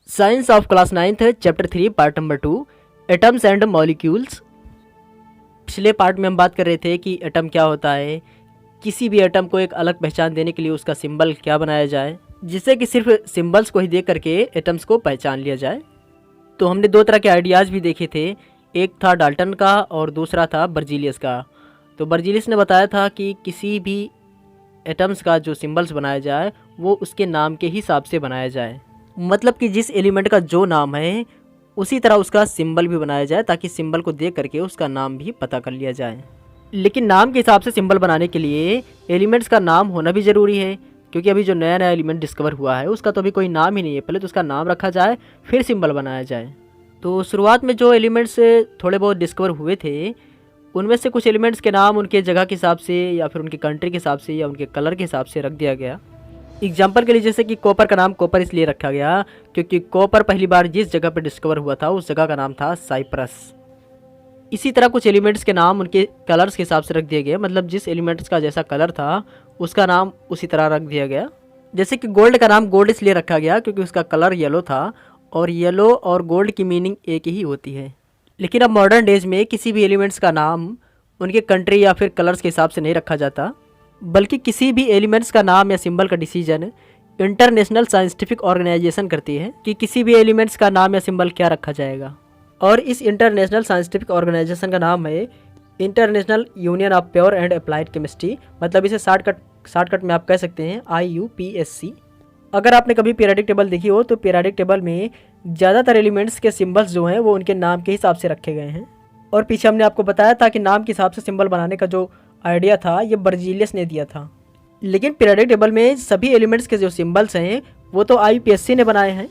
Science of class 9th chapter 3 part number 2 atoms and molecules. पिछले part में हम बात कर रहे थे कि एटम क्या होता है, किसी भी एटम को एक अलग पहचान देने के लिए उसका सिंबल क्या बनाया जाए, जिससे कि सिर्फ सिंबल्स को ही देख करके एटम्स को पहचान लिया जाए। तो हमने दो तरह के आइडियाज़ भी देखे थे, एक था डाल्टन का और दूसरा था बर्जीलियस का। तो बर्जीलियस ने बताया था कि किसी भी एटम्स का जो सिंबल्स बनाया जाए वो उसके नाम के हिसाब से बनाया जाए, मतलब कि जिस एलिमेंट का जो नाम है उसी तरह उसका सिंबल भी बनाया जाए, ताकि सिंबल को देख करके उसका नाम भी पता कर लिया जाए। लेकिन नाम के हिसाब से सिंबल बनाने के लिए एलिमेंट्स का नाम होना भी ज़रूरी है, क्योंकि अभी जो नया नया एलिमेंट डिस्कवर हुआ है उसका तो अभी कोई नाम ही नहीं है। पहले तो उसका नाम रखा जाए फिर सिंबल बनाया जाए। तो शुरुआत में जो एलिमेंट्स थोड़े बहुत डिस्कवर हुए थे उनमें से कुछ एलिमेंट्स के नाम उनके जगह के हिसाब से या फिर उनकी कंट्री के हिसाब से या उनके कलर के हिसाब से रख दिया गया। एग्जाम्पल के लिए जैसे कि कॉपर का नाम कॉपर इसलिए रखा गया क्योंकि कॉपर पहली बार जिस जगह पर डिस्कवर हुआ था उस जगह का नाम था साइप्रस। इसी तरह कुछ एलिमेंट्स के नाम उनके कलर्स के हिसाब से रख दिए गए, मतलब जिस एलिमेंट्स का जैसा कलर था उसका नाम उसी तरह रख दिया गया। जैसे कि गोल्ड का नाम गोल्ड इसलिए रखा गया क्योंकि उसका कलर येलो था और येलो और गोल्ड की मीनिंग एक ही होती है। लेकिन अब मॉडर्न डेज में किसी भी एलिमेंट्स का नाम उनके कंट्री या फिर कलर्स के हिसाब से नहीं रखा जाता, बल्कि किसी भी एलिमेंट्स का नाम या सिंबल का डिसीजन इंटरनेशनल साइंटिफिक ऑर्गेनाइजेशन करती है कि किसी भी एलिमेंट्स का नाम या सिंबल क्या रखा जाएगा। और इस इंटरनेशनल साइंटिफिक ऑर्गेनाइजेशन का नाम है international union of pure and applied chemistry, मतलब इसे शॉर्टकट में आप कह सकते हैं IUPAC। अगर आपने कभी पीरियोडिक टेबल देखी हो तो पीरियोडिक टेबल में ज़्यादातर एलिमेंट्स के सिंबल्स जो हैं वो उनके नाम के हिसाब से रखे गए हैं। और पीछे हमने आपको बताया था कि नाम के हिसाब से सिंबल बनाने का जो आइडिया था ये बर्जीलियस ने दिया था। लेकिन पीरियोडिक टेबल में सभी एलिमेंट्स के जो सिंबल्स हैं वो तो IUPAC ने बनाए हैं।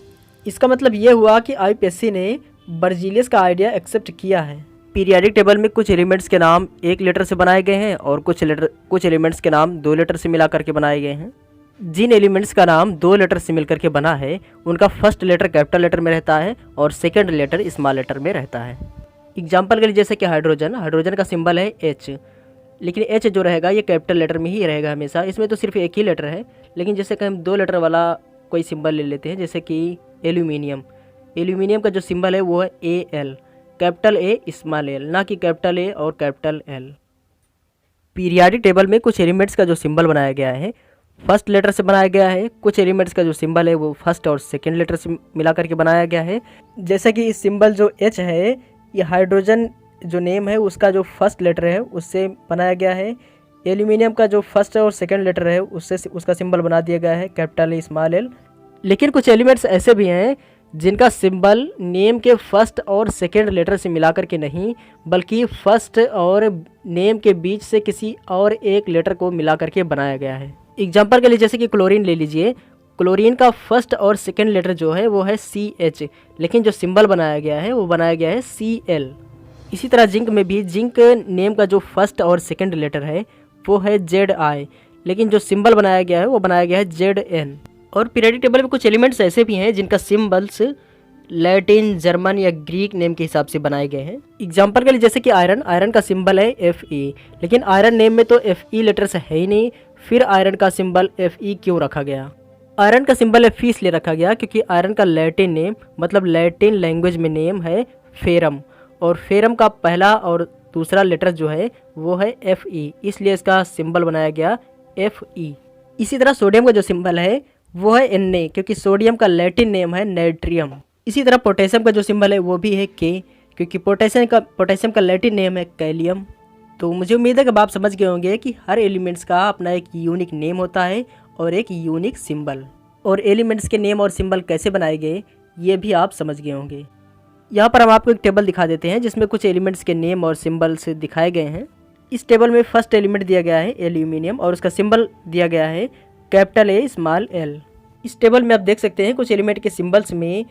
इसका मतलब ये हुआ कि IUPAC ने बर्जीलियस का आइडिया एक्सेप्ट किया है। पीरियोडिक टेबल में कुछ एलिमेंट्स के नाम एक लेटर से बनाए गए हैं और कुछ एलिमेंट्स के नाम दो लेटर से मिला करके बनाए गए हैं। जिन एलिमेंट्स का नाम दो लेटर से मिलकर के बना है उनका फर्स्ट लेटर कैपिटल लेटर में रहता है और सेकंड लेटर स्मॉल लेटर में रहता है। एग्जाम्पल के लिए जैसे कि हाइड्रोजन का सिंबल है H, लेकिन H जो रहेगा ये कैपिटल लेटर में ही रहेगा हमेशा। इसमें तो सिर्फ एक ही लेटर है, लेकिन जैसे कि हम दो लेटर वाला कोई सिंबल ले लेते हैं, जैसे कि एल्यूमिनियम का जो सिंबल है वो है AL, capital A small l, ना कि कैपिटल A और कैपिटल L। पीरियोडिक टेबल में कुछ एलिमेंट्स का जो सिंबल बनाया गया है फर्स्ट लेटर से बनाया गया है, कुछ एलिमेंट्स का जो सिंबल है वो फर्स्ट और सेकेंड लेटर से मिला करके बनाया गया है। जैसे कि इस सिंबल जो H है ये हाइड्रोजन जो नेम है उसका जो फर्स्ट लेटर है उससे बनाया गया है। एल्यूमिनियम का जो फर्स्ट और सेकंड लेटर है उससे उसका सिंबल बना दिया गया है कैपिटल A स्मॉल l। लेकिन कुछ एलिमेंट्स ऐसे भी हैं जिनका सिंबल नेम के फर्स्ट और सेकंड लेटर से मिलाकर के नहीं, बल्कि फर्स्ट और नेम के बीच से किसी और एक लेटर को मिलाकर के बनाया गया है। एग्जाम्पल के लिए जैसे कि क्लोरीन ले लीजिए, क्लोरीन का फर्स्ट और सेकंड लेटर जो है वो है CH, लेकिन जो सिंबल बनाया गया है वो बनाया गया है Cl। इसी तरह जिंक में भी जिंक नेम का जो फर्स्ट और सेकंड लेटर है वो है ZI, लेकिन जो सिंबल बनाया गया है वो बनाया गया है ZN। और पीरियोडिक टेबल में कुछ एलिमेंट्स ऐसे भी हैं जिनका सिंबल्स लैटिन, जर्मन या ग्रीक नेम के हिसाब से बनाए गए हैं। एग्जाम्पल के लिए जैसे कि आयरन का सिंबल है Fe, लेकिन आयरन नेम में तो Fe लेटर्स है ही नहीं, फिर आयरन का सिंबल Fe क्यों रखा गया? आयरन का सिंबल Fe इसलिए रखा गया क्योंकि आयरन का लैटिन नेम, मतलब लैटिन लैंग्वेज में नेम है फेरम, और फेरम का पहला और दूसरा लेटर जो है वो है Fe, इसलिए इसका सिंबल बनाया गया Fe। इसी तरह सोडियम का जो सिंबल है वो है Na, क्योंकि सोडियम का लैटिन नेम है नाइट्रियम। इसी तरह पोटेशियम का जो सिंबल है वो भी है K, क्योंकि पोटेशियम का लैटिन नेम है कैलियम। तो मुझे उम्मीद है कि आप समझ गए होंगे कि हर एलिमेंट्स का अपना एक यूनिक नेम होता है और एक यूनिक सिंबल, और एलिमेंट्स के नेम और सिंबल कैसे बनाए गए ये भी आप समझ गए होंगे। यहाँ पर हम आपको एक टेबल दिखा देते हैं जिसमें कुछ एलिमेंट्स के नेम और सिंबल्स दिखाए गए हैं। इस टेबल में फर्स्ट एलिमेंट दिया गया है एल्यूमिनियम और उसका सिंबल दिया गया है कैपिटल A स्मॉल l। इस टेबल में आप देख सकते हैं कुछ एलिमेंट के सिंबल्स में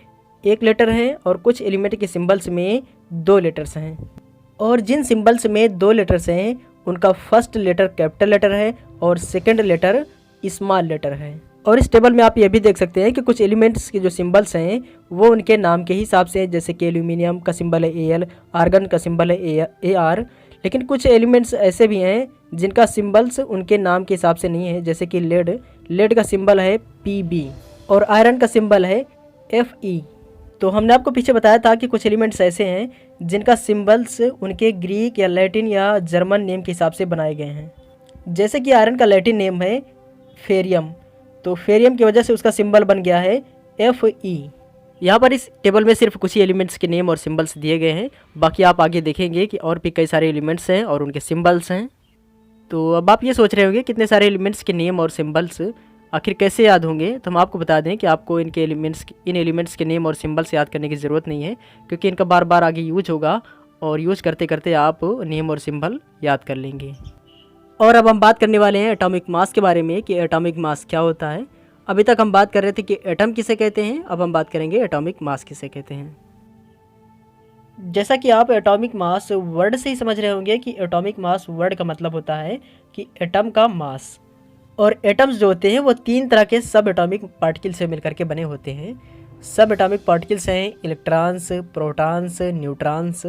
एक लेटर है और कुछ एलिमेंट के सिंबल्स में दो लेटर्स हैं, और जिन सिंबल्स में दो लेटर्स हैं उनका फर्स्ट लेटर कैपिटल लेटर है और सेकंड लेटर स्मॉल लेटर है। और इस टेबल में आप ये भी देख सकते हैं कि कुछ एलिमेंट्स के जो सिंबल्स हैं वो उनके नाम के हिसाब से, जैसे कि एल्यूमिनियम का सिंबल है Al, आर्गन का सिंबल है Ar। लेकिन कुछ एलिमेंट्स ऐसे भी हैं जिनका सिंबल्स उनके नाम के हिसाब से नहीं है, जैसे कि लेड का सिंबल है Pb और आयरन का सिंबल है Fe। तो हमने आपको पीछे बताया था कि कुछ एलिमेंट्स ऐसे हैं जिनका सिंबल्स उनके ग्रीक या लैटिन या जर्मन नेम के हिसाब से बनाए गए हैं। जैसे कि आयरन का लैटिन नेम है फेरियम, तो फेरियम की वजह से उसका सिंबल बन गया है Fe। यहाँ पर इस टेबल में सिर्फ कुछ ही एलिमेंट्स के नेम और सिंबल्स दिए गए हैं, बाकी आप आगे देखेंगे कि और भी कई सारे एलिमेंट्स हैं और उनके सिंबल्स हैं। तो अब आप ये सोच रहे होंगे कितने सारे एलिमेंट्स के नेम और सिंबल्स आखिर कैसे याद होंगे। तो हम आपको बता दें कि आपको इन एलिमेंट्स के नेम और सिंबल्स याद करने की ज़रूरत नहीं है, क्योंकि इनका बार बार आगे यूज होगा और यूज करते करते आप नेम और सिंबल याद कर लेंगे। और अब हम बात करने वाले हैं एटॉमिक मास के बारे में कि एटॉमिक मास क्या होता है। अभी तक हम बात कर रहे थे कि एटम किसे कहते हैं, अब हम बात करेंगे एटॉमिक मास किसे कहते हैं। जैसा कि आप एटॉमिक मास वर्ड से ही समझ रहे होंगे कि एटॉमिक मास वर्ड का मतलब होता है कि एटम का मास। और एटम्स जो होते हैं वो 3 तरह के सब एटॉमिक पार्टिकल से मिलकर के बने होते हैं। सब एटॉमिक पार्टिकल्स हैं इलेक्ट्रॉन्स, प्रोटॉन्स, न्यूट्रॉन्स।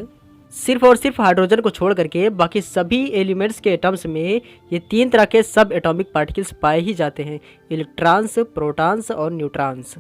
सिर्फ और सिर्फ हाइड्रोजन को छोड़ करके बाकी सभी एलिमेंट्स के एटम्स में ये 3 तरह के सब एटॉमिक पार्टिकल्स पाए ही जाते हैं, इलेक्ट्रॉन्स, प्रोटॉन्स और न्यूट्रॉन्स।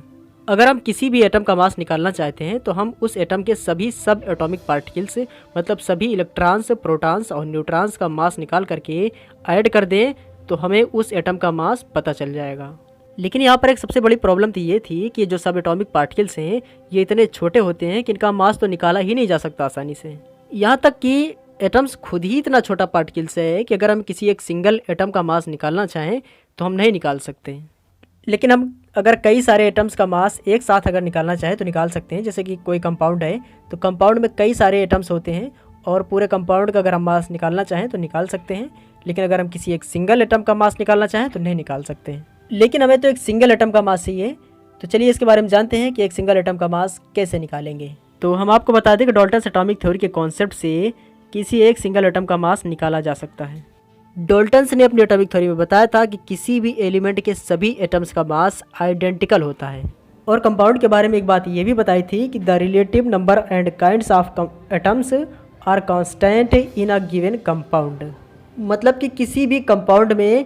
अगर हम किसी भी एटम का मास निकालना चाहते हैं तो हम उस एटम के सभी सब एटॉमिक पार्टिकल्स मतलब सभी इलेक्ट्रॉन्स, प्रोटॉन्स और न्यूट्रॉन्स का मास निकाल करके ऐड कर दें तो हमें उस एटम का मास पता चल जाएगा। लेकिन यहाँ पर एक सबसे बड़ी प्रॉब्लम तो ये थी कि जो सब एटॉमिक पार्टिकल्स हैं ये इतने छोटे होते हैं कि इनका मास तो निकाला ही नहीं जा सकता आसानी से। यहाँ तक कि एटम्स खुद ही इतना छोटा पार्टिकल्स है कि अगर हम किसी एक सिंगल एटम का मास निकालना चाहें तो हम नहीं निकाल सकते। लेकिन हम अगर कई सारे एटम्स का मास एक साथ अगर निकालना चाहें तो निकाल सकते हैं। जैसे कि कोई कंपाउंड है तो कंपाउंड में कई सारे एटम्स होते हैं और पूरे कंपाउंड का अगर हम मास निकालना चाहें तो निकाल सकते हैं। लेकिन अगर हम किसी एक सिंगल एटम का मास निकालना चाहें तो नहीं निकाल सकते हैं। लेकिन हमें तो एक सिंगल एटम का मास चाहिए, तो चलिए इसके बारे में जानते हैं कि एक सिंगल एटम का मास कैसे निकालेंगे। तो हम आपको बता दें कि डाल्टन्स एटॉमिक थ्योरी के कॉन्सेप्ट से किसी एक सिंगल एटम का मास निकाला जा सकता है। डाल्टन्स ने अपनी एटॉमिक थ्योरी में बताया था कि किसी भी एलिमेंट के सभी एटम्स का मास आइडेंटिकल होता है। और कंपाउंड के बारे में एक बात ये भी बताई थी कि the relative number and kinds of atoms are constant in a given compound. मतलब कि किसी भी कंपाउंड में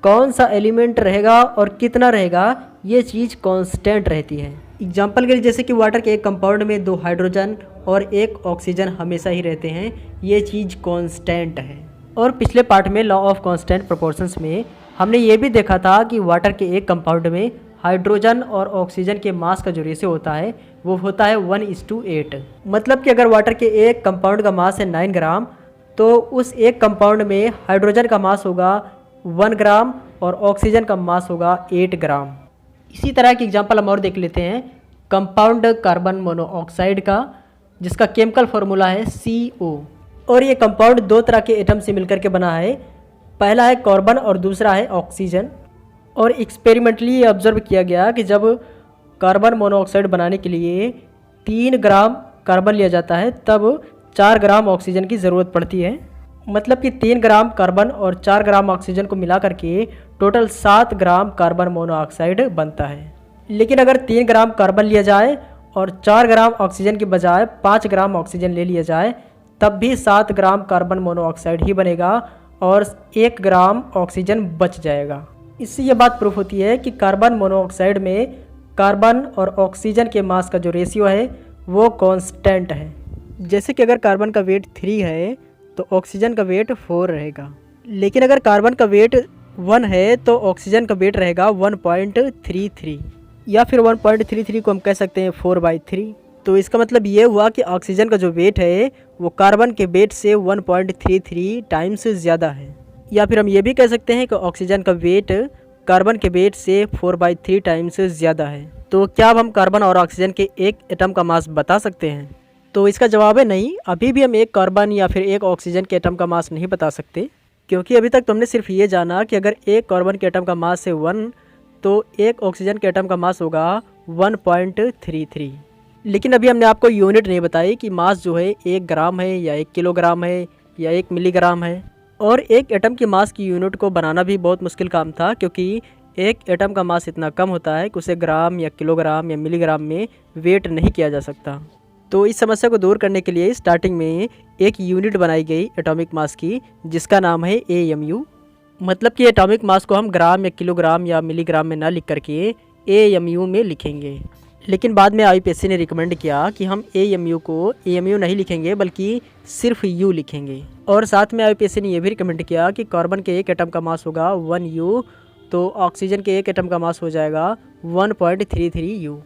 कौन सा एलिमेंट रहेगा और कितना रहेगा ये चीज़ कांस्टेंट रहती है। एग्जाम्पल के लिए जैसे कि वाटर के एक कंपाउंड में 2 हाइड्रोजन और 1 ऑक्सीजन हमेशा ही रहते हैं, ये चीज़ कांस्टेंट है। और पिछले पार्ट में लॉ ऑफ कांस्टेंट प्रोपोर्शंस में हमने ये भी देखा था कि वाटर के एक कंपाउंड में हाइड्रोजन और ऑक्सीजन के मास का जो रेशियो होता है वो होता है 1:8। मतलब कि अगर वाटर के एक कंपाउंड का मास है 9 ग्राम तो उस एक कंपाउंड में हाइड्रोजन का मास होगा 1 ग्राम और ऑक्सीजन का मास होगा 8 ग्राम। इसी तरह की एग्जांपल हम और देख लेते हैं कंपाउंड कार्बन मोनोऑक्साइड का, जिसका केमिकल फार्मूला है CO। और ये कंपाउंड 2 तरह के एटम से मिलकर के बना है, पहला है कार्बन और दूसरा है ऑक्सीजन। और एक्सपेरिमेंटली ये ऑब्जर्व किया गया कि जब कार्बन मोनोऑक्साइड बनाने के लिए 3 ग्राम कार्बन लिया जाता है तब 4 ग्राम ऑक्सीजन की ज़रूरत पड़ती है। मतलब कि 3 ग्राम कार्बन और 4 ग्राम ऑक्सीजन को मिला करके टोटल 7 ग्राम कार्बन मोनोऑक्साइड बनता है। लेकिन अगर 3 ग्राम कार्बन लिया जाए और 4 ग्राम ऑक्सीजन के बजाय 5 ग्राम ऑक्सीजन ले लिया जाए तब भी 7 ग्राम कार्बन मोनोऑक्साइड ही बनेगा और 1 ग्राम ऑक्सीजन बच जाएगा। इससे ये बात प्रूफ होती है कि कार्बन मोनोऑक्साइड में कार्बन और ऑक्सीजन के मास का जो रेशियो है वो कांस्टेंट है। जैसे कि अगर कार्बन का वेट 3 है तो ऑक्सीजन का वेट 4 रहेगा। लेकिन अगर कार्बन का वेट 1 है तो ऑक्सीजन का वेट रहेगा 1.33 या फिर 1.33 को हम कह सकते हैं 4/3। तो इसका मतलब ये हुआ कि ऑक्सीजन का जो वेट है वो कार्बन के वेट से 1.33 टाइम्स ज़्यादा है। या फिर हम ये भी कह सकते हैं कि ऑक्सीजन का वेट कार्बन के वेट से 4/3 टाइम्स ज़्यादा है। तो क्या अब हम कार्बन और ऑक्सीजन के एक एटम का मास बता सकते हैं? तो इसका जवाब है नहीं। अभी भी हम एक कार्बन या फिर एक ऑक्सीजन के एटम का मास नहीं बता सकते, क्योंकि अभी तक तुमने सिर्फ ये जाना कि अगर एक कार्बन के एटम का मास है 1 तो एक ऑक्सीजन के एटम का मास होगा 1.33। लेकिन अभी हमने आपको यूनिट नहीं बताई कि मास जो है 1 ग्राम है या 1 किलोग्राम है या 1 मिलीग्राम है। और एक एटम की मास की यूनिट को बनाना भी बहुत मुश्किल काम था, क्योंकि एक एटम का मास इतना कम होता है कि उसे ग्राम या किलोग्राम या मिलीग्राम में वेट नहीं किया जा सकता। तो इस समस्या को दूर करने के लिए स्टार्टिंग में एक यूनिट बनाई गई एटॉमिक मास की, जिसका नाम है AMU। मतलब कि एटॉमिक मास को हम ग्राम या किलोग्राम या मिलीग्राम में ना लिख करके AMU में लिखेंगे। लेकिन बाद में IUPAC ने रिकमेंड किया कि हम AMU को AMU नहीं लिखेंगे बल्कि सिर्फ U लिखेंगे। और साथ में IUPAC ने यह भी रिकमेंड किया कि कार्बन के एक एटम का मास होगा 1U, तो ऑक्सीजन के एक एटम का मास हो जाएगा 1.33U।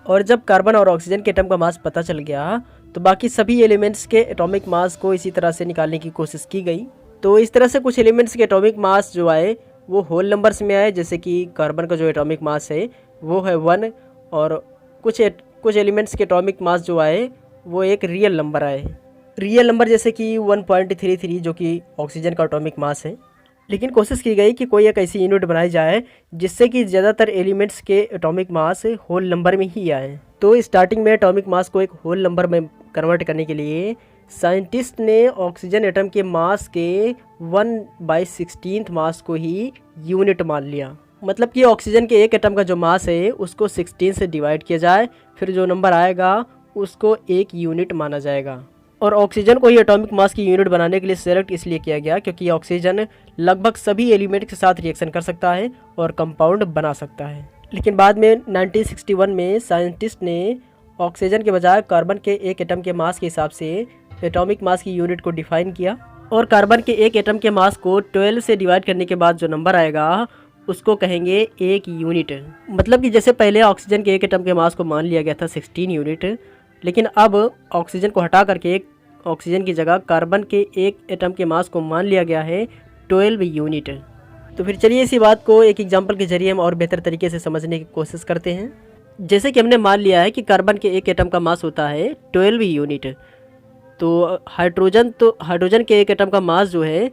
और जब कार्बन और ऑक्सीजन के एटम का मास पता चल गया तो बाकी सभी एलिमेंट्स के एटॉमिक मास को इसी तरह से निकालने की कोशिश की गई। तो इस तरह से कुछ एलिमेंट्स के एटॉमिक मास जो आए वो होल नंबर्स में आए, जैसे कि कार्बन का जो एटॉमिक मास है वो है 1, और कुछ एलिमेंट्स के एटॉमिक मास जो आए वो एक रियल नंबर आए। रियल नंबर जैसे कि 1.33 जो कि ऑक्सीजन का एटॉमिक मास है। लेकिन कोशिश की गई कि कोई एक ऐसी यूनिट बनाई जाए जिससे कि ज़्यादातर एलिमेंट्स के एटॉमिक मास होल नंबर में ही आए। तो स्टार्टिंग में एटॉमिक मास को एक होल नंबर में कन्वर्ट करने के लिए साइंटिस्ट ने ऑक्सीजन एटम के मास के 1/16 मास को ही यूनिट मान लिया। मतलब कि ऑक्सीजन के एक एटम का जो मास है उसको 16 से डिवाइड किया जाए, फिर जो नंबर आएगा उसको एक यूनिट माना जाएगा। और ऑक्सीजन को ही एटॉमिक मास की यूनिट बनाने के लिए सेलेक्ट इसलिए किया गया क्योंकि ऑक्सीजन लगभग सभी एलिमेंट के साथ रिएक्शन कर सकता है और कंपाउंड बना सकता है। लेकिन बाद में 1961 में साइंटिस्ट ने ऑक्सीजन के बजाय कार्बन के एक एटम के मास के हिसाब से एटॉमिक मास की यूनिट को डिफाइन किया। और कार्बन के एक एटम के मास को 12 से डिवाइड करने के बाद जो नंबर आएगा उसको कहेंगे एक यूनिट। मतलब कि जैसे पहले ऑक्सीजन के एक एटम के मास को मान लिया गया था 16 यूनिट, लेकिन अब ऑक्सीजन को हटा करके ऑक्सीजन की जगह कार्बन के एक एटम के मास को मान लिया गया है 12 यूनिट। तो फिर चलिए इसी बात को एक एग्जांपल के जरिए हम और बेहतर तरीके से समझने की कोशिश करते हैं। जैसे कि हमने मान लिया है कि कार्बन के एक एटम का मास होता है 12 यूनिट, तो हाइड्रोजन के एक एटम का मास जो है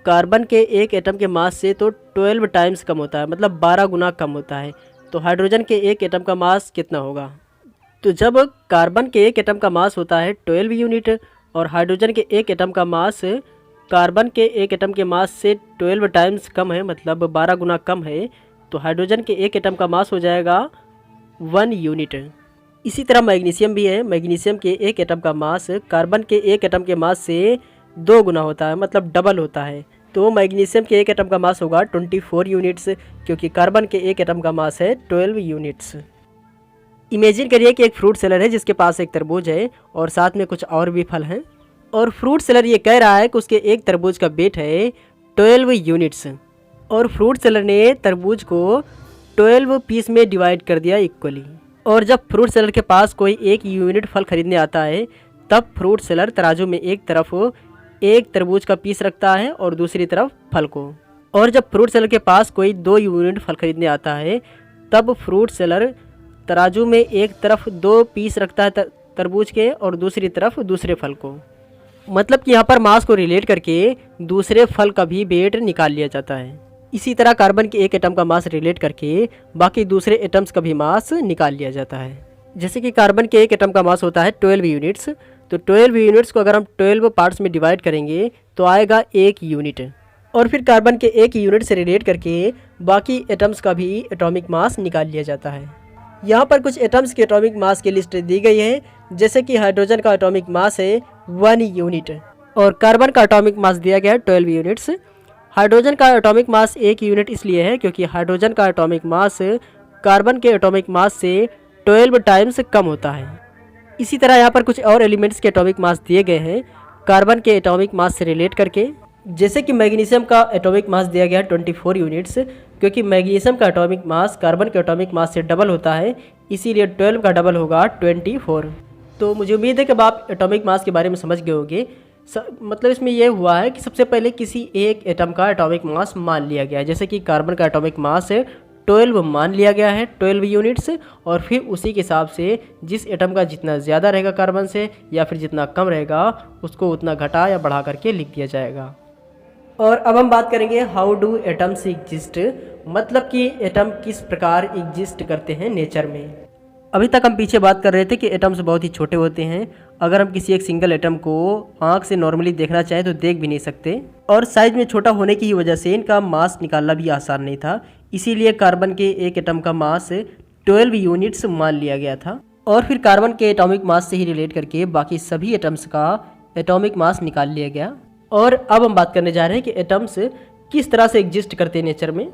कार्बन के एक एटम के मास से तो 12 टाइम्स कम होता है, मतलब 12 गुना कम होता है। तो हाइड्रोजन के एक एटम का मास कितना होगा? तो जब कार्बन के एक एटम का मास होता है 12 यूनिट और हाइड्रोजन के एक एटम का मास कार्बन के एक एटम के मास से 12 टाइम्स कम है, मतलब 12 गुना कम है, तो हाइड्रोजन के एक एटम का मास हो जाएगा 1 यूनिट। इसी तरह मैग्नीशियम भी है। मैग्नीशियम के एक एटम का मास कार्बन के एक एटम के मास से 2 गुना होता है, मतलब डबल होता है। तो मैग्नीशियम के एक एटम का मास होगा 24 यूनिट्स, क्योंकि कार्बन के एक एटम का मास है 12 यूनिट्स। इमेजिन करिए कि एक फ्रूट सेलर है जिसके पास एक तरबूज है और साथ में कुछ और भी फल हैं, और फ्रूट सेलर ये कह रहा है कि उसके एक तरबूज का वेट है 12 यूनिट्स, और फ्रूट सेलर ने तरबूज को 12 पीस में डिवाइड कर दिया इक्वली। और जब फ्रूट सेलर के पास कोई एक यूनिट फल खरीदने आता है तब फ्रूट सेलर तराजू में एक तरफ एक तरबूज का पीस रखता है और दूसरी तरफ फल को। और जब फ्रूट सेलर के पास कोई 2 यूनिट फल खरीदने आता है तब फ्रूट सेलर तराजू में एक तरफ 2 पीस रखता है तरबूज के और दूसरी तरफ दूसरे फल को। मतलब कि यहाँ पर मास को रिलेट करके दूसरे फल का भी वेट निकाल लिया जाता है। इसी तरह कार्बन के एक एटम का मास रिलेट करके बाकी दूसरे एटम्स का भी मास निकाल लिया जाता है। जैसे कि कार्बन के एक एटम का मास होता है 12 यूनिट्स, तो 12 यूनिट्स को अगर हम 12 पार्ट्स में डिवाइड करेंगे तो आएगा 1 यूनिट। और फिर कार्बन के एक यूनिट से रिलेट करके बाकी एटम्स का भी एटॉमिक मास निकाल लिया जाता है। यहाँ पर कुछ एटम्स के एटॉमिक मास की लिस्ट दी गई है, जैसे कि हाइड्रोजन का एटॉमिक मास है 1 यूनिट और कार्बन का एटॉमिक मास दिया गया है 12 यूनिट्स। हाइड्रोजन का एटॉमिक मास 1 यूनिट इसलिए है क्योंकि हाइड्रोजन का एटॉमिक मास कार्बन के एटॉमिक मास से 12 टाइम्स कम होता है। इसी तरह यहाँ पर कुछ और एलिमेंट्स के एटॉमिक मास दिए गए हैं कार्बन के एटॉमिक मास से रिलेट करके। जैसे कि मैग्नीशियम का एटॉमिक मास दिया गया है 24 यूनिट्स, क्योंकि मैग्नीशियम का एटॉमिक मास कार्बन के एटॉमिक मास से डबल होता है, इसीलिए 12 का डबल होगा 24। तो मुझे उम्मीद है कि अब आप एटॉमिक मास के बारे में समझ गए होंगे। मतलब इसमें यह हुआ है कि सबसे पहले किसी एक एटम का एटॉमिक मास मान लिया गया है, जैसे कि कार्बन का एटॉमिक मास 12 मान लिया गया है 12 यूनिट्स, और फिर उसी के हिसाब से जिस एटम का जितना ज़्यादा रहेगा कार्बन से या फिर जितना कम रहेगा उसको उतना घटा या बढ़ा करके लिख दिया जाएगा। और अब हम बात करेंगे हाउ डू एटम्स एग्जिस्ट, मतलब कि एटम किस प्रकार एग्जिस्ट करते हैं नेचर में। अभी तक हम पीछे बात कर रहे थे कि एटम्स बहुत ही छोटे होते हैं, अगर हम किसी एक सिंगल एटम को आंख से नॉर्मली देखना चाहें तो देख भी नहीं सकते, और साइज में छोटा होने की वजह से इनका मास निकालना भी आसान नहीं था, इसीलिए कार्बन के एक एटम का मास 12 यूनिट्स मान लिया गया था। और फिर कार्बन के एटॉमिक मास से ही रिलेट करके बाकी सभी एटम्स का एटॉमिक मास निकाल लिया गया। और अब हम बात करने जा रहे हैं कि एटम्स किस तरह से एग्जिस्ट करते हैं नेचर में।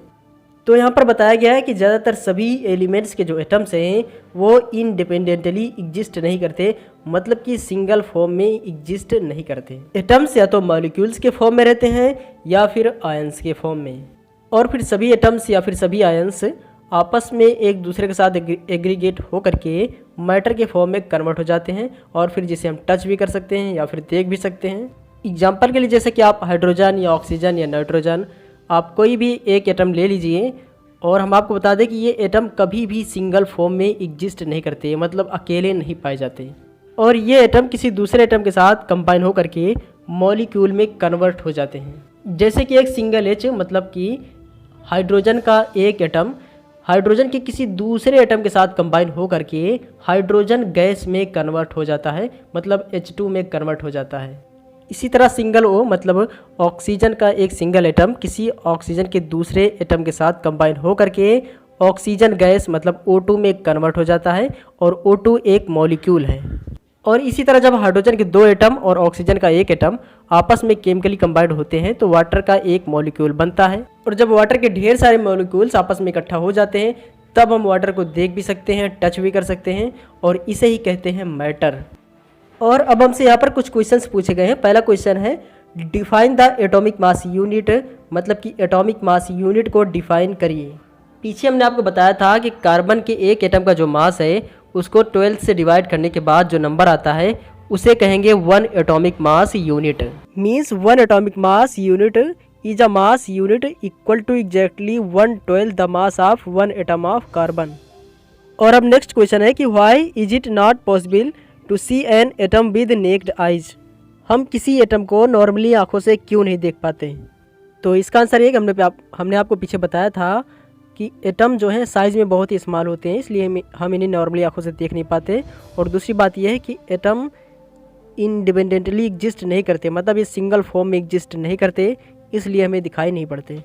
तो यहाँ पर बताया गया है कि ज़्यादातर सभी एलिमेंट्स के जो एटम्स हैं वो इंडिपेंडेंटली एग्जिस्ट नहीं करते, मतलब कि सिंगल फॉर्म में एग्जिस्ट नहीं करते। एटम्स या तो मॉलिक्यूल्स के फॉर्म में रहते हैं या फिर आयंस के फॉर्म में, और फिर सभी एटम्स या फिर सभी आयंस आपस में एक दूसरे के साथ एग्रीगेट हो करके मैटर के फॉर्म में कन्वर्ट हो जाते हैं, और फिर जिसे हम टच भी कर सकते हैं या फिर देख भी सकते हैं। एग्जाम्पल के लिए जैसे कि आप हाइड्रोजन या ऑक्सीजन या नाइट्रोजन, आप कोई भी एक एटम ले लीजिए और हम आपको बता दें कि ये एटम कभी भी सिंगल फॉर्म में एग्जिस्ट नहीं करते, मतलब अकेले नहीं पाए जाते, और ये एटम किसी दूसरे एटम के साथ कंबाइन होकर के मॉलिक्यूल में कन्वर्ट हो जाते हैं। जैसे कि एक सिंगल एच, मतलब कि हाइड्रोजन का एक एटम हाइड्रोजन के किसी दूसरे एटम के साथ कंबाइन हो करके हाइड्रोजन गैस में कन्वर्ट हो जाता है, मतलब H2 में कन्वर्ट हो जाता है। इसी तरह सिंगल O, मतलब ऑक्सीजन का एक सिंगल एटम किसी ऑक्सीजन के दूसरे एटम के साथ कंबाइन हो करके ऑक्सीजन गैस मतलब O2 में कन्वर्ट हो जाता है, और O2 एक मॉलिक्यूल है। और इसी तरह जब हाइड्रोजन के दो एटम और ऑक्सीजन का एक एटम आपस में केमिकली कंबाइंड होते हैं तो वाटर का एक मॉलिक्यूल बनता है, और जब वाटर के ढेर सारे मॉलिक्यूल्स आपस में इकट्ठा हो जाते हैं तब हम वाटर को देख भी सकते हैं, टच भी कर सकते हैं, और इसे ही कहते हैं मैटर। और अब हमसे यहाँ पर कुछ क्वेश्चंस पूछे गए हैं। पहला क्वेश्चन है define the atomic mass unit, मतलब कि एटॉमिक मास यूनिट को डिफाइन करिए। पीछे हमने आपको बताया था कि कार्बन के एक एटम का जो मास है उसको 12 से डिवाइड करने के बाद जो नंबर आता है उसे कहेंगे 1 atomic mass unit. Means 1 atomic mass unit is a mass unit equal to exactly 1/12 the mass of 1 atom of carbon. और अब नेक्स्ट क्वेश्चन है कि why is it not possible to see an atom with naked eyes. हम किसी atom को normally आंखों से क्यों नहीं देख पाते? तो इसका आंसर ये कि हमने आपको पीछे बताया था कि एटम जो है साइज़ में बहुत ही स्मॉल होते हैं, इसलिए हम इन्हें नॉर्मली आंखों से देख नहीं पाते। और दूसरी बात यह है कि एटम इंडिपेंडेंटली एग्जिस्ट नहीं करते, मतलब ये सिंगल फॉर्म में एग्जिस्ट नहीं करते, इसलिए हमें दिखाई नहीं पड़ते।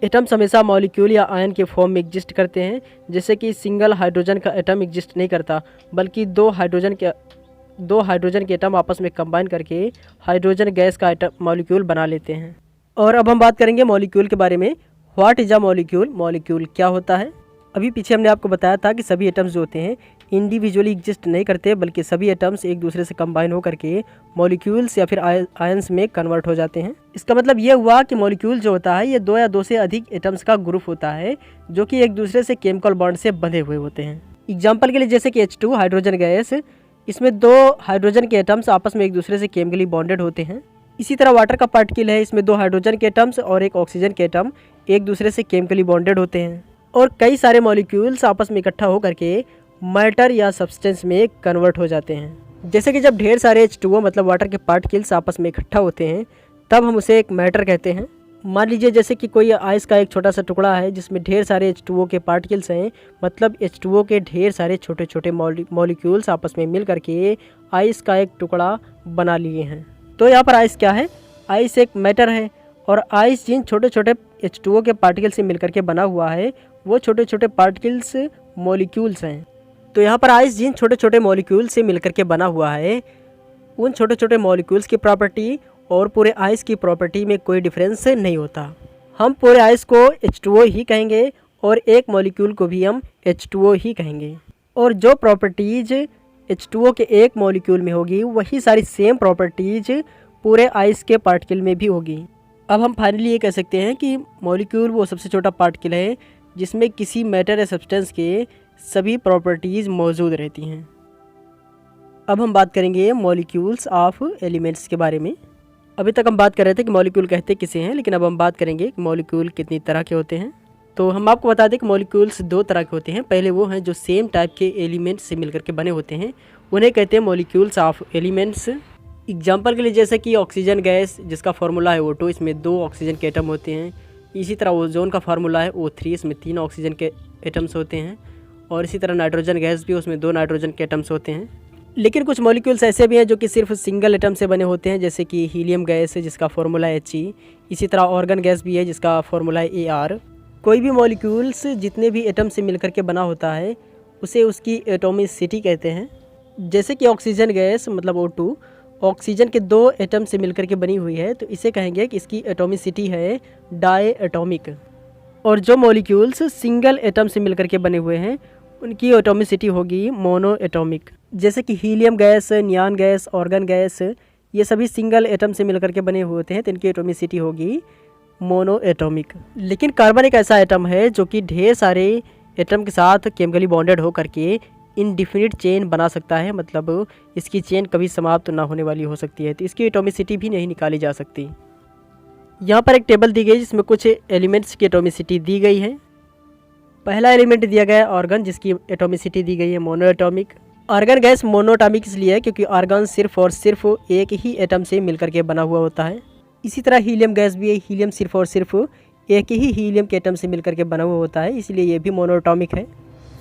एटम्स हमेशा मॉलिक्यूल या आयन के फॉर्म में एग्जिस्ट करते हैं, जैसे कि सिंगल हाइड्रोजन का एटम एग्जिस्ट नहीं करता, बल्कि दो हाइड्रोजन के एटम आपस में कंबाइन करके हाइड्रोजन गैस का एटम मॉलिक्यूल बना लेते हैं। और अब हम बात करेंगे मॉलिक्यूल के बारे में। What is a molecule? Molecule क्या होता है? अभी पीछे हमने आपको बताया था कि सभी एटम्स जो होते हैं इंडिविजुअली एग्जिस्ट नहीं करते, बल्कि सभी एटम्स एक दूसरे से कंबाइन होकर के मॉलिक्यूल्स या फिर आयंस में कन्वर्ट हो जाते हैं। इसका मतलब ये हुआ कि मॉलिक्यूल जो होता है ये 2 या 2 से अधिक एटम्स का ग्रुप होता है जो कि एक दूसरे से केमिकल बॉन्ड से बंधे हुए होते हैं। एग्जाम्पल के लिए जैसे कि H2 हाइड्रोजन गैस, इसमें 2 हाइड्रोजन के एटम्स आपस में एक दूसरे से केमिकली बॉन्डेड होते हैं। इसी तरह वाटर का पार्टिकल है, इसमें 2 हाइड्रोजन के एटम्स और एक ऑक्सीजन के एटम एक दूसरे से केमिकली बॉन्डेड होते हैं। और कई सारे मॉलिक्यूल्स आपस में इकट्ठा होकर के मैटर या सब्सटेंस में कन्वर्ट हो जाते हैं। जैसे कि जब ढेर सारे H2O मतलब वाटर के पार्टिकल्स आपस में इकट्ठा होते हैं तब हम उसे एक मैटर कहते हैं। मान लीजिए जैसे कि कोई आइस का एक छोटा सा टुकड़ा है जिसमें ढेर सारे H2O के पार्टिकल्स हैं, मतलब H2O के ढेर सारे छोटे छोटे मॉलिक्यूल्स आपस में मिल करके आइस का एक टुकड़ा बना लिए हैं। तो यहाँ पर आइस क्या है? आइस एक मैटर है, और आइस जिन छोटे छोटे H2O के पार्टिकल से मिलकर के बना हुआ है वो छोटे छोटे पार्टिकल्स मॉलिक्यूल्स हैं। तो यहाँ पर आइस जिन छोटे छोटे मॉलिक्यूल से मिलकर के बना हुआ है उन छोटे छोटे मॉलिक्यूल्स की प्रॉपर्टी और पूरे आइस की प्रॉपर्टी में कोई डिफरेंस नहीं होता। हम पूरे आइस को H2O ही कहेंगे और एक मॉलिक्यूल को भी हम H2O ही कहेंगे, और जो प्रॉपर्टीज H2O के एक मॉलिक्यूल में होगी वही सारी सेम प्रॉपर्टीज पूरे आइस के पार्टिकल में भी होगी। अब हम फाइनली ये कह सकते हैं कि मॉलिक्यूल वो सबसे छोटा पार्टिकल है जिसमें किसी मैटर या सब्सटेंस के सभी प्रॉपर्टीज़ मौजूद रहती हैं। अब हम बात करेंगे मॉलिक्यूल्स ऑफ एलिमेंट्स के बारे में। अभी तक हम बात कर रहे थे कि मॉलिक्यूल कहते किसे हैं, लेकिन अब हम बात करेंगे कि मॉलिक्यूल कितनी तरह के होते हैं। तो हम आपको बता दें कि मॉलिक्यूल्स 2 तरह के होते हैं। पहले वो हैं जो सेम टाइप के एलिमेंट्स से मिलकर के बने होते हैं, उन्हें कहते हैं मॉलिक्यूल्स ऑफ एलिमेंट्स। एग्जाम्पल के लिए जैसे कि ऑक्सीजन गैस जिसका फार्मूला है O2, इसमें 2 ऑक्सीजन के एटम होते हैं। इसी तरह ओजोन का फार्मूला है O3, इसमें 3 ऑक्सीजन के एटम्स होते हैं। और इसी तरह नाइट्रोजन गैस भी, उसमें 2 नाइट्रोजन के एटम्स होते हैं। लेकिन कुछ मॉलिक्यूल्स ऐसे भी हैं जो कि सिर्फ सिंगल एटम से बने होते हैं, जैसे कि हीलियम गैस है जिसका फार्मूला है He। इसी तरह ऑर्गन गैस भी है जिसका फार्मूला है Ar। कोई भी मॉलिक्यूल्स जितने भी एटम से मिलकर के बना होता है उसे उसकी एटॉमिसिटी कहते हैं। जैसे कि ऑक्सीजन गैस मतलब O2 ऑक्सीजन के 2 एटम से मिलकर के बनी हुई है, तो इसे कहेंगे कि इसकी एटॉमिसिटी है डाई एटॉमिक। और जो मॉलिक्यूल्स सिंगल एटम से मिलकर के बने हुए हैं उनकी एटॉमिसिटी होगी मोनो एटॉमिक। जैसे कि helium gas, neon gas, organ gas, ये सभी सिंगल एटम से मिलकर के बने हुए होते हैं तो इनकी एटॉमिसिटी होगी मोनो एटॉमिक। लेकिन कार्बन एक ऐसा एटम है जो कि ढेर सारे एटम के साथ केमिकली बॉन्डेड हो करके इनडिफिनिट चेन बना सकता है, मतलब इसकी चेन कभी समाप्त ना होने वाली हो सकती है, तो इसकी एटॉमिसिटी भी नहीं निकाली जा सकती। यहाँ पर एक टेबल दी गई जिसमें कुछ एलिमेंट्स की एटॉमिसिटी दी गई है। पहला एलिमेंट दिया गया है आर्गन, जिसकी एटॉमिसिटी दी गई है mono atomic. Argon gas monatomic इसलिए है क्योंकि आर्गन सिर्फ और सिर्फ एक ही एटम से मिलकर के बना हुआ होता है। इसी तरह हीलियम गैस भी है, हीलियम सिर्फ और सिर्फ एक ही हीलियम के एटम से मिलकर के बना हुआ होता है, इसलिए ये भी मोनोटॉमिक है।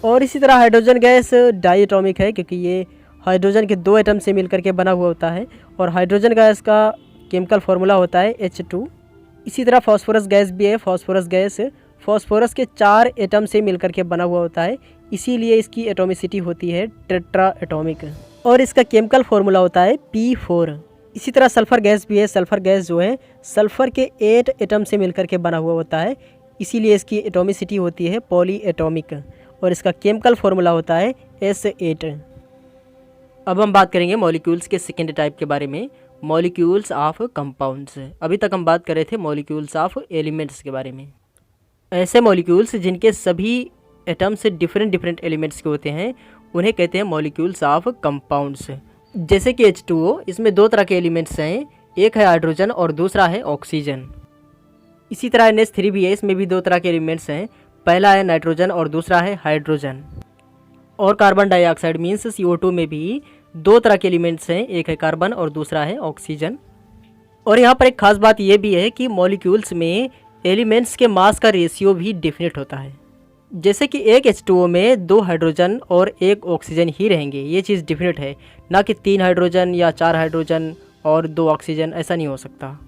और इसी तरह हाइड्रोजन गैस डाईएटॉमिक है क्योंकि ये हाइड्रोजन के 2 एटम से मिलकर के बना हुआ होता है और हाइड्रोजन गैस का केमिकल फार्मूला होता है H2। इसी तरह फास्फोरस गैस भी है, फास्फोरस गैस फास्फोरस के 4 एटम से मिलकर के बना हुआ होता है, इसीलिए इसकी एटॉमिसिटी होती है टेट्रा एटॉमिक और इसका केमिकल फार्मूला होता है P4। इसी तरह सल्फ़र गैस भी है, सल्फ़र गैस जो है सल्फ़र के 8 एटम से मिलकर के बना हुआ होता है, इसीलिए इसकी एटॉमिसिटी होती है पॉली एटॉमिक और इसका केमिकल फार्मूला होता है S8। अब हम बात करेंगे मॉलिक्यूल्स के सेकेंड टाइप के बारे में, मॉलिक्यूल्स ऑफ कंपाउंड्स। अभी तक हम बात कर रहे थे मॉलिक्यूल्स ऑफ एलिमेंट्स के बारे में। ऐसे मॉलिक्यूल्स जिनके सभी एटम्स डिफरेंट एलिमेंट्स के होते हैं उन्हें कहते हैं मॉलिक्यूल्स ऑफ कंपाउंड्स। जैसे कि H2O, इसमें 2 तरह के एलिमेंट्स हैं, एक है हाइड्रोजन और दूसरा है ऑक्सीजन। इसी तरह NH3 भी है, इसमें भी 2 तरह के एलिमेंट्स हैं, पहला है नाइट्रोजन और दूसरा है हाइड्रोजन। और कार्बन डाइऑक्साइड मीन्स CO2 में भी 2 तरह के एलिमेंट्स हैं, एक है कार्बन और दूसरा है ऑक्सीजन। और यहाँ पर एक खास बात यह भी है कि मॉलिक्यूल्स में एलिमेंट्स के मास का रेशियो भी डिफिनिट होता है। जैसे कि एक H2O में 2 हाइड्रोजन और 1 ऑक्सीजन ही रहेंगे, ये चीज़ डिफिनिट है, ना कि 3 हाइड्रोजन या 4 हाइड्रोजन और 2 ऑक्सीजन, ऐसा नहीं हो सकता।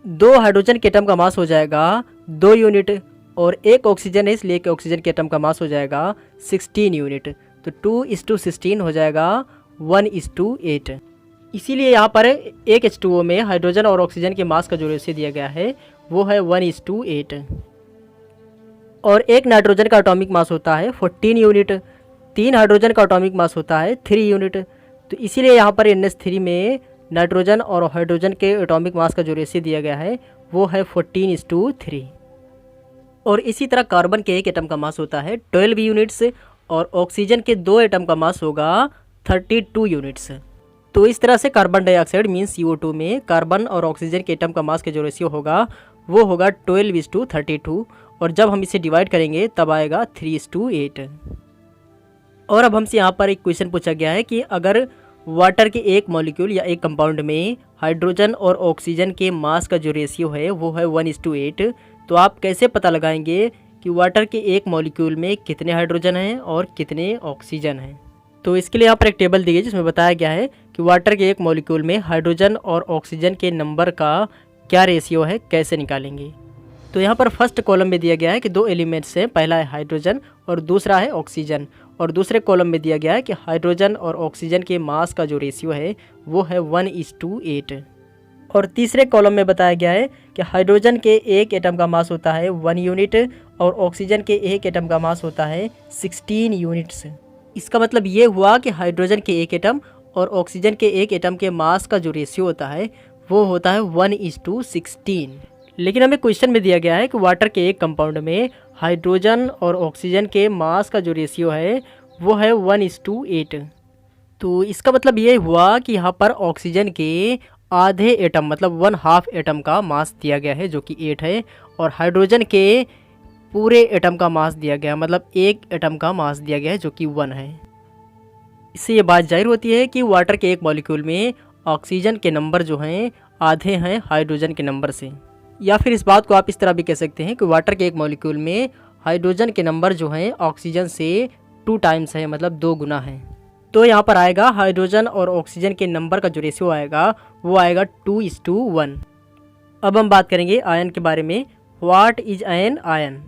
2 हाइड्रोजन के एटम का मास हो जाएगा 2 यूनिट और 1 ऑक्सीजन है, इसलिए 1 ऑक्सीजन के एटम का मास हो जाएगा 16 यूनिट, तो 2:16 हो जाएगा 1:8। इसीलिए यहाँ पर एक H2O में हाइड्रोजन और ऑक्सीजन के मास का जो रेशियो दिया गया है वो है 1:8। और एक नाइट्रोजन का एटॉमिक मास होता है 14 यूनिट, 3 हाइड्रोजन का एटॉमिक मास होता है 3 यूनिट, तो इसीलिए यहाँ पर NH3 में नाइट्रोजन और हाइड्रोजन के एटॉमिक मास का जो रेशियो दिया गया है वो है 14:3। और इसी तरह कार्बन के एक एटम का मास होता है 12 यूनिट्स और ऑक्सीजन के 2 एटम का मास होगा 32 यूनिट्स। तो इस तरह से कार्बन डाइऑक्साइड मीन्स CO2 में कार्बन और ऑक्सीजन के एटम का मास का जो रेशियो होगा वो होगा 12:32 और जब हम इसे डिवाइड करेंगे तब आएगा 3:8। और अब हमसे यहाँ पर एक क्वेश्चन पूछा गया है कि अगर वाटर के एक मॉलिक्यूल या एक कंपाउंड में हाइड्रोजन और ऑक्सीजन के मास का जो रेशियो है वो है 1:8, तो आप कैसे पता लगाएंगे कि वाटर के एक मॉलिक्यूल में कितने हाइड्रोजन हैं और कितने ऑक्सीजन हैं। तो इसके लिए यहाँ पर एक टेबल दी गई जिसमें बताया गया है कि वाटर के एक मॉलिक्यूल में हाइड्रोजन और ऑक्सीजन के नंबर का क्या रेशियो है, कैसे निकालेंगे। तो यहाँ पर फर्स्ट कॉलम में दिया गया है कि 2 एलिमेंट्स हैं, पहला है हाइड्रोजन और दूसरा है ऑक्सीजन, और दूसरे कॉलम में दिया गया है कि हाइड्रोजन और ऑक्सीजन के मास का जो रेशियो है वो है 1:8। और तीसरे कॉलम में बताया गया है कि हाइड्रोजन के एक एटम का मास होता है 1 यूनिट और ऑक्सीजन के एक एटम का मास होता है 16 यूनिट्स। इसका मतलब ये हुआ कि हाइड्रोजन के एक एटम और ऑक्सीजन के एक एटम के मास का जो रेशियो होता है वो होता है 1:16। लेकिन हमें क्वेश्चन में दिया गया है कि वाटर के एक कंपाउंड में हाइड्रोजन और ऑक्सीजन के मास का जो रेशियो है वो है 1:8। तो इसका मतलब ये हुआ कि यहाँ पर ऑक्सीजन के आधे एटम मतलब 1/2 एटम का मास दिया गया है जो कि 8 है, और हाइड्रोजन के पूरे एटम का मास दिया गया मतलब 1 एटम का मास दिया गया है जो कि 1 है। इससे ये बात जाहिर होती है कि वाटर के एक मॉलिक्यूल में ऑक्सीजन के नंबर जो हैं आधे हैं हाइड्रोजन के नंबर से। या फिर इस बात को आप इस तरह भी कह सकते हैं कि वाटर के एक मॉलिक्यूल में हाइड्रोजन के नंबर जो हैं ऑक्सीजन से 2 टाइम्स है, मतलब 2 गुना है। तो यहाँ पर आएगा हाइड्रोजन और ऑक्सीजन के नंबर का जो रेशियो आएगा वो आएगा 2:1। अब हम बात करेंगे आयन के बारे में। What is an ion?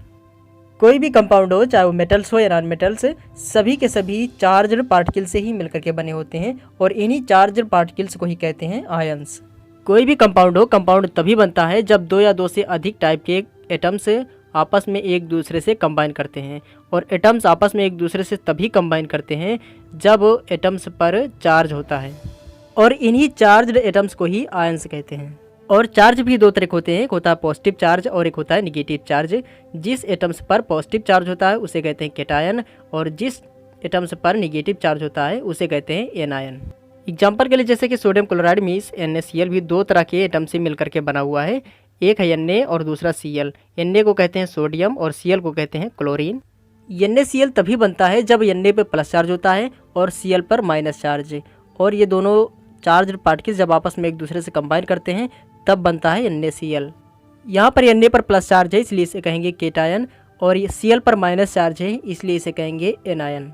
कोई भी कंपाउंड हो, चाहे वो मेटल्स हो या नॉन मेटल्स, सभी के सभी चार्जड पार्टिकल से ही मिलकर के बने होते हैं और इन्हीं चार्जड पार्टिकल्स को ही कहते हैं आयंस। कोई भी कंपाउंड हो, कंपाउंड तभी बनता है जब 2 या 2 से अधिक टाइप के एटम्स आपस में एक दूसरे से कंबाइन करते हैं, और एटम्स आपस में एक दूसरे से तभी कंबाइन करते हैं जब एटम्स पर चार्ज होता है, और इन्हीं चार्ज्ड एटम्स को ही आयंस कहते हैं। और चार्ज भी दो तरह के होते हैं, एक होता है पॉजिटिव चार्ज और एक होता है निगेटिव चार्ज। जिस एटम्स पर पॉजिटिव चार्ज होता है उसे कहते हैं कैटायन, और जिस एटम्स पर निगेटिव चार्ज होता है उसे कहते हैं एनायन। एग्जाम्पल के लिए जैसे कि सोडियम क्लोराइड मीन्स NaCl भी दो तरह के एटम से मिलकर के बना हुआ है, एक है Na और दूसरा Cl। Na को कहते हैं सोडियम और Cl को कहते हैं क्लोरीन। NaCl तभी बनता है जब Na पे प्लस चार्ज होता है और Cl पर माइनस चार्ज, और ये दोनों चार्ज पार्टिकल्स जब आपस में एक दूसरे से कंबाइन करते हैं तब बनता है NaCl। यहाँ पर Na पर प्लस चार्ज है इसलिए इसे कहेंगे केटायन, और ये Cl पर माइनस चार्ज है इसलिए इसे कहेंगे एनायन।